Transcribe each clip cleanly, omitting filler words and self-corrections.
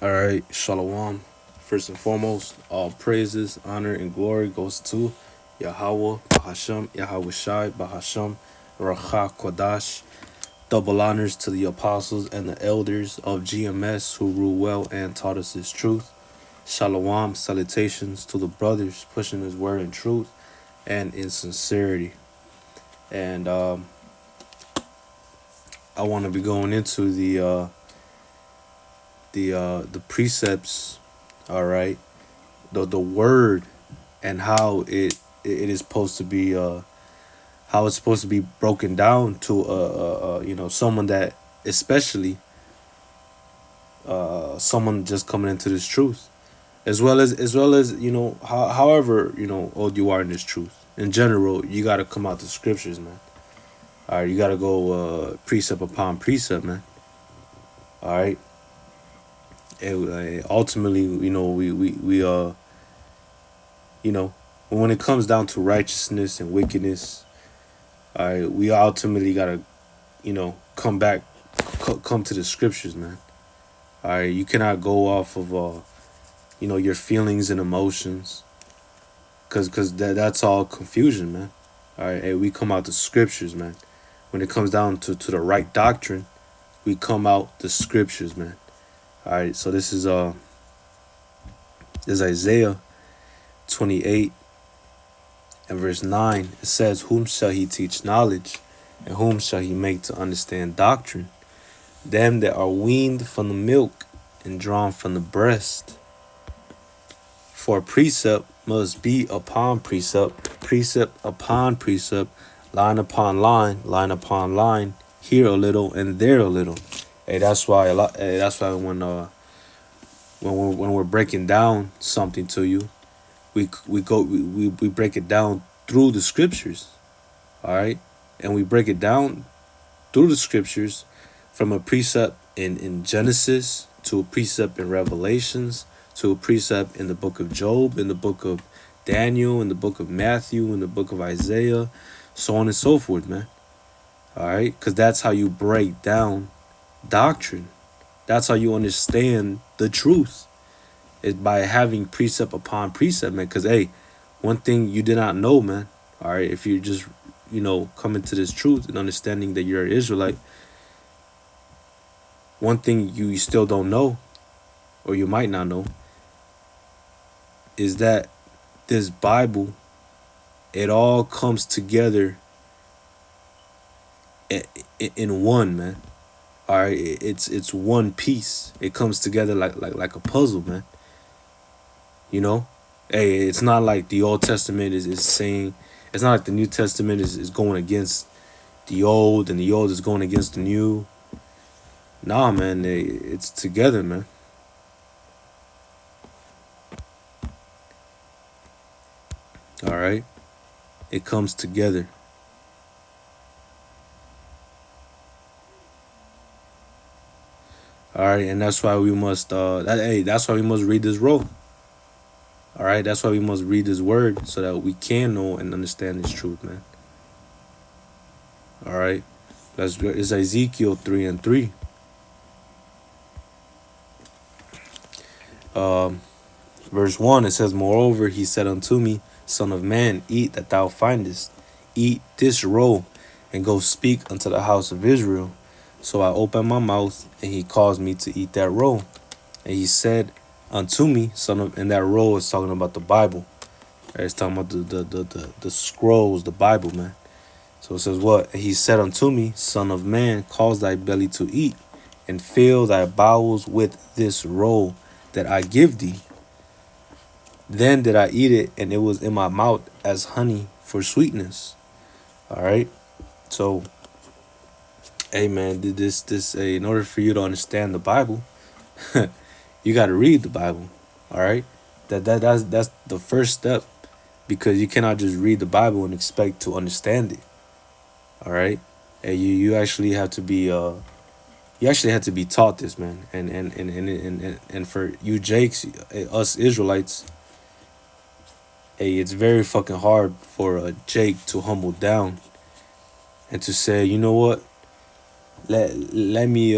All right, Shalom. First and foremost, all praises, honor, and glory goes to Yahweh, Bahasham, Yahweh Shai, Bahasham, Racha Kodash. Double honors to the apostles and the elders of GMS who rule well and taught us His truth. Shalom, salutations to the brothers pushing His word in truth and in sincerity. And I want to be going into the precepts. All right, the word and how it is supposed to be how it's supposed to be broken down to someone that especially someone just coming into this truth as well as however old you are in this truth in general. You got to come out the scriptures, man. All right, you got to go precept upon precept, man. All right. And ultimately, you know when it comes down to righteousness and wickedness, all right, we ultimately gotta come back, come to the scriptures, man. All right, you cannot go off of your feelings and emotions, cause that's all confusion, man. All right, hey, we come out the scriptures, man. When it comes down to the right doctrine, we come out the scriptures, man. All right, so this is Isaiah 28 and verse 9. It says, "Whom shall he teach knowledge, and whom shall he make to understand doctrine? Them that are weaned from the milk and drawn from the breast. For precept must be upon precept, precept upon precept, line upon line, line upon line, here a little and there a little." Hey, that's why that's why when we're breaking down something to you, we break it down through the scriptures. All right, and we break it down through the scriptures from a precept in Genesis to a precept in Revelations to a precept in the book of Job, in the book of Daniel, in the book of Matthew, in the book of Isaiah, so on and so forth, man. All right, because that's how you break down doctrine. That's how you understand the truth, is by having precept upon precept, man. Because hey, one thing you did not know, man. All right, if you just coming to this truth and understanding that you're an Israelite, one thing you still don't know, or you might not know, is that this Bible, it all comes together in one, man. All right, it's one piece. It comes together like a puzzle, man. You know, hey, it's not like the Old Testament is saying. It's not like the New Testament is going against the old, and the old is going against the new. Nah, man, it's together, man. All right, it comes together. All right, and that's why we must that's why we must read this roll. All right, that's why we must read this word so that we can know and understand this truth, man. All right, it's Ezekiel 3:3. Verse 1, it says, "Moreover, he said unto me, Son of man, eat that thou findest. Eat this roll, and go speak unto the house of Israel. So I opened my mouth, and he caused me to eat that roll. And he said unto me, and that roll is talking about the Bible. Right? It's talking about the scrolls, the Bible, man. So it says what? And he said unto me, Son of man, cause thy belly to eat, and fill thy bowels with this roll that I give thee. Then did I eat it, and it was in my mouth as honey for sweetness." All right. So, hey, man, in order for you to understand the Bible, you got to read the Bible. All right. That's the first step, because you cannot just read the Bible and expect to understand it. All right. And you actually have to be taught this, man. And for you Jakes, us Israelites, hey, it's very fucking hard for Jake to humble down and to say, you know what, let me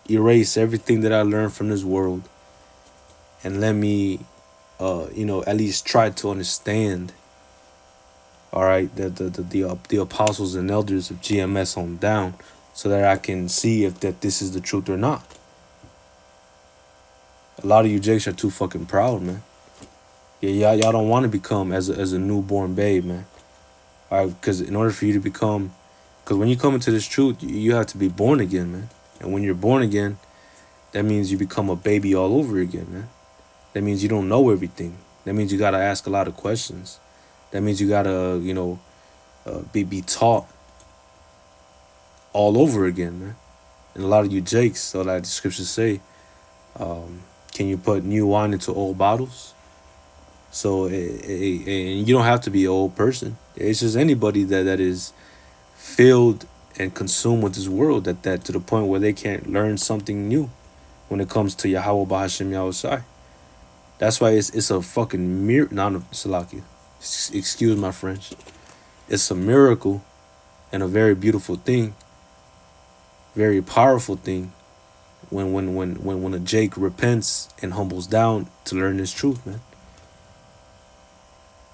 erase everything that I learned from this world and let me, at least try to understand. All right, the apostles and elders of GMS on down, so that I can see if that this is the truth or not. A lot of you jakes are too fucking proud, man. Yeah, y'all don't want to become as a newborn babe, man. All right, because in order for you to become, because when you come into this truth, you have to be born again, man. And when you're born again, that means you become a baby all over again, man. That means you don't know everything. That means you gotta ask a lot of questions. That means you gotta, be taught all over again, man. And a lot of you jakes, so like the scriptures say, can you put new wine into old bottles? So, and you don't have to be an old person. It's just anybody that is filled and consumed with this world that to the point where they can't learn something new when it comes to Yahweh Bahashim Yahushai. That's why it's a fucking miracle. Not a Salakia. Excuse my French. It's a miracle and a very beautiful thing, very powerful thing when a Jake repents and humbles down to learn this truth, man.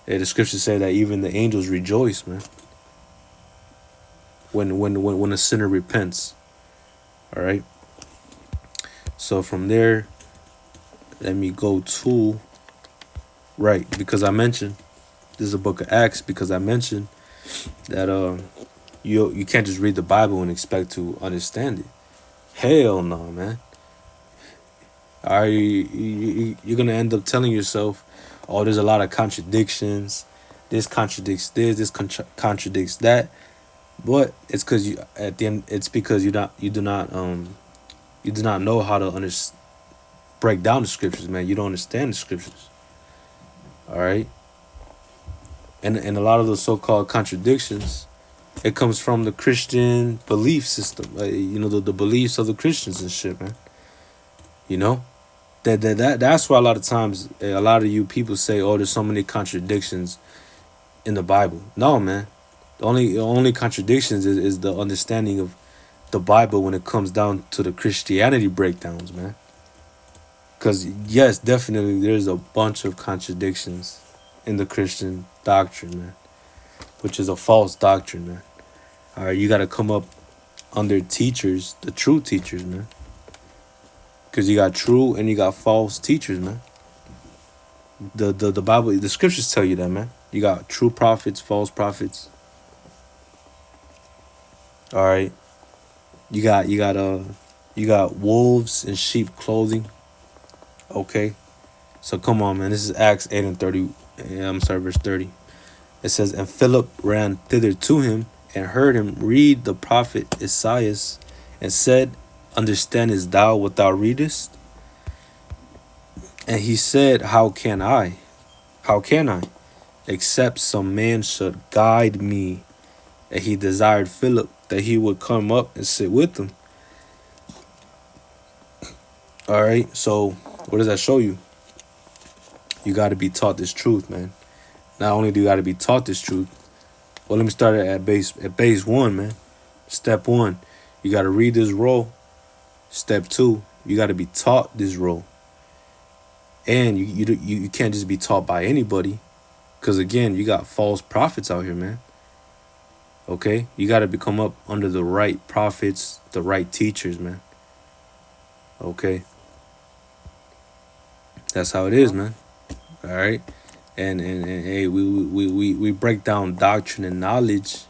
Yeah, the scriptures say that even the angels rejoice, man. When a sinner repents. All right. So from there, let me go to because I mentioned this is a book of Acts, because I mentioned that you can't just read the Bible and expect to understand it. Hell no, man. You're gonna end up telling yourself, oh, there's a lot of contradictions. This contradicts this contradicts that. But it's because it's because you do not know how to break down the scriptures, man. You don't understand the scriptures. All right. And a lot of the so-called contradictions, it comes from the Christian belief system. The beliefs of the Christians and shit, man. That's why a lot of times a lot of you people say, oh, there's so many contradictions in the Bible. No, man. The only contradictions is the understanding of the Bible when it comes down to the Christianity breakdowns, man. Because yes, definitely there's a bunch of contradictions in the Christian doctrine, man, which is a false doctrine, man. All right, you got to come up under teachers, the true teachers, man. Because you got true and you got false teachers, man. The Bible, the scriptures tell you that, man. You got true prophets, false prophets. All right. You got wolves in sheep clothing. Okay. So come on, man. This is Acts 8 and 30. Verse 30. It says, and Philip ran thither to him and heard him read the prophet Isaiah and said, understandest thou what thou readest? And he said, How can I? Except some man should guide me. And he desired Philip that he would come up and sit with him. All right, so what does that show you? You got to be taught this truth, man. Not only do you got to be taught this truth, well, let me start at base 1, man. Step 1, you got to read this roll. Step 2, you got to be taught this roll. And you can't just be taught by anybody, because again, you got false prophets out here, man. Okay, you got to become up under the right prophets, the right teachers, man. Okay, that's how it is, man. All right, and hey, we break down doctrine and knowledge.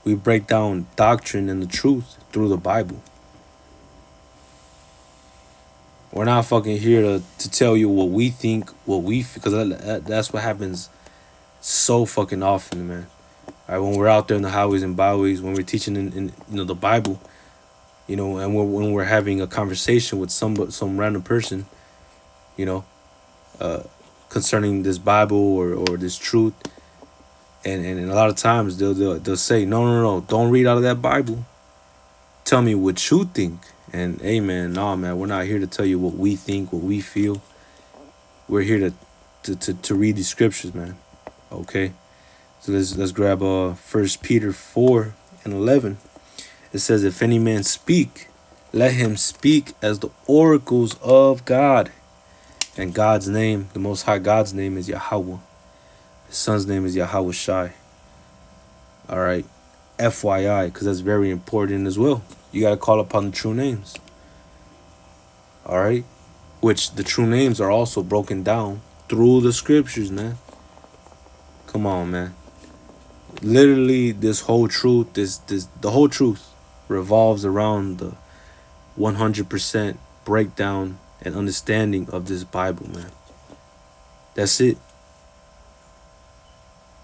We break down doctrine and the truth through the Bible. We're not fucking here to tell you what we think, because that's what happens so fucking often, man. All right, when we're out there in the highways and byways, when we're teaching in the Bible, and when we're having a conversation with some random person, concerning this Bible or this truth, and a lot of times they'll say, no, don't read out of that Bible. Tell me what you think. And hey, man, nah, man, we're not here to tell you what we think, what we feel. We're here to read the scriptures, man. Okay, so let's grab 1 Peter 4 and 11. It says, if any man speak, Let him speak as the oracles of God. And God's name, the Most High God's name is Yahweh. His son's name is Yahweh Shai. All right. FYI, because that's very important as well. You got to call upon the true names. All right. Which the true names are also broken down through the scriptures, man. Come on, man. Literally, this whole truth, the whole truth revolves around the 100% breakdown and understanding of this Bible, man. That's it.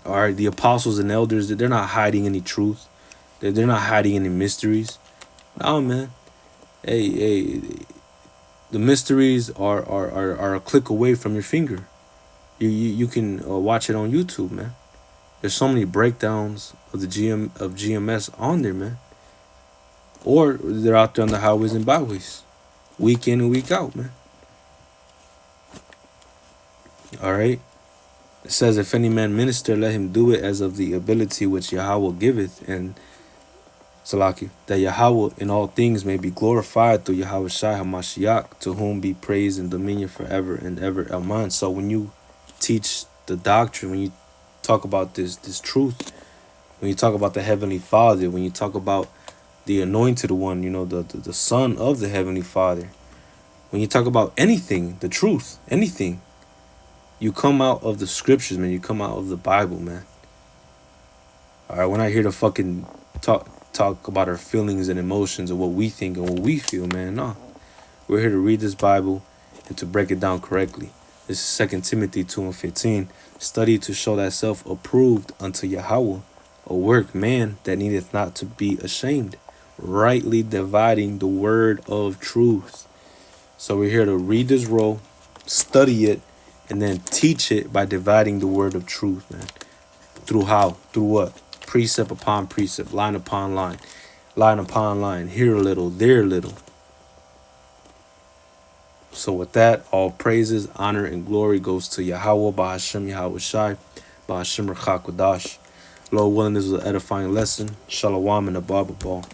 All right, the apostles and elders, they're not hiding any truth. They're not hiding any mysteries. No, man. Hey, the mysteries are a click away from your finger. You can watch it on YouTube, man. There's so many breakdowns of the GMS on there, man. Or they're out there on the highways and byways, week in and week out, man. All right. It says, if any man minister, let him do it as of the ability which Yahweh giveth, and Salaki, that Yahweh in all things may be glorified through Yahweh Shai HaMashiach, to whom be praise and dominion forever and ever. Amen. So when you teach the doctrine, when you talk about this truth, when you talk about the Heavenly Father, when you talk about the Anointed One, you know, the Son of the Heavenly Father, when you talk about anything, the truth, anything, you come out of the scriptures, man. You come out of the Bible, man. All right, we're not here to fucking talk about our feelings and emotions and what we think and what we feel, man. No, we're here to read this Bible and to break it down correctly. This is 2 Timothy 2:15. Study to show thyself approved unto Yahweh, a workman that needeth not to be ashamed, rightly dividing the word of truth. So we're here to read this roll, study it, and then teach it by dividing the word of truth, man. Through how? Through what? Precept upon precept, line upon line, line upon line, here a little, there a little. So with that, all praises, honor, and glory goes to Yahweh, Bahashem Yahweh Shai, Bahashem Rachak Wadash. Lord willing, this was an edifying lesson. Shalom and a Baba Ball.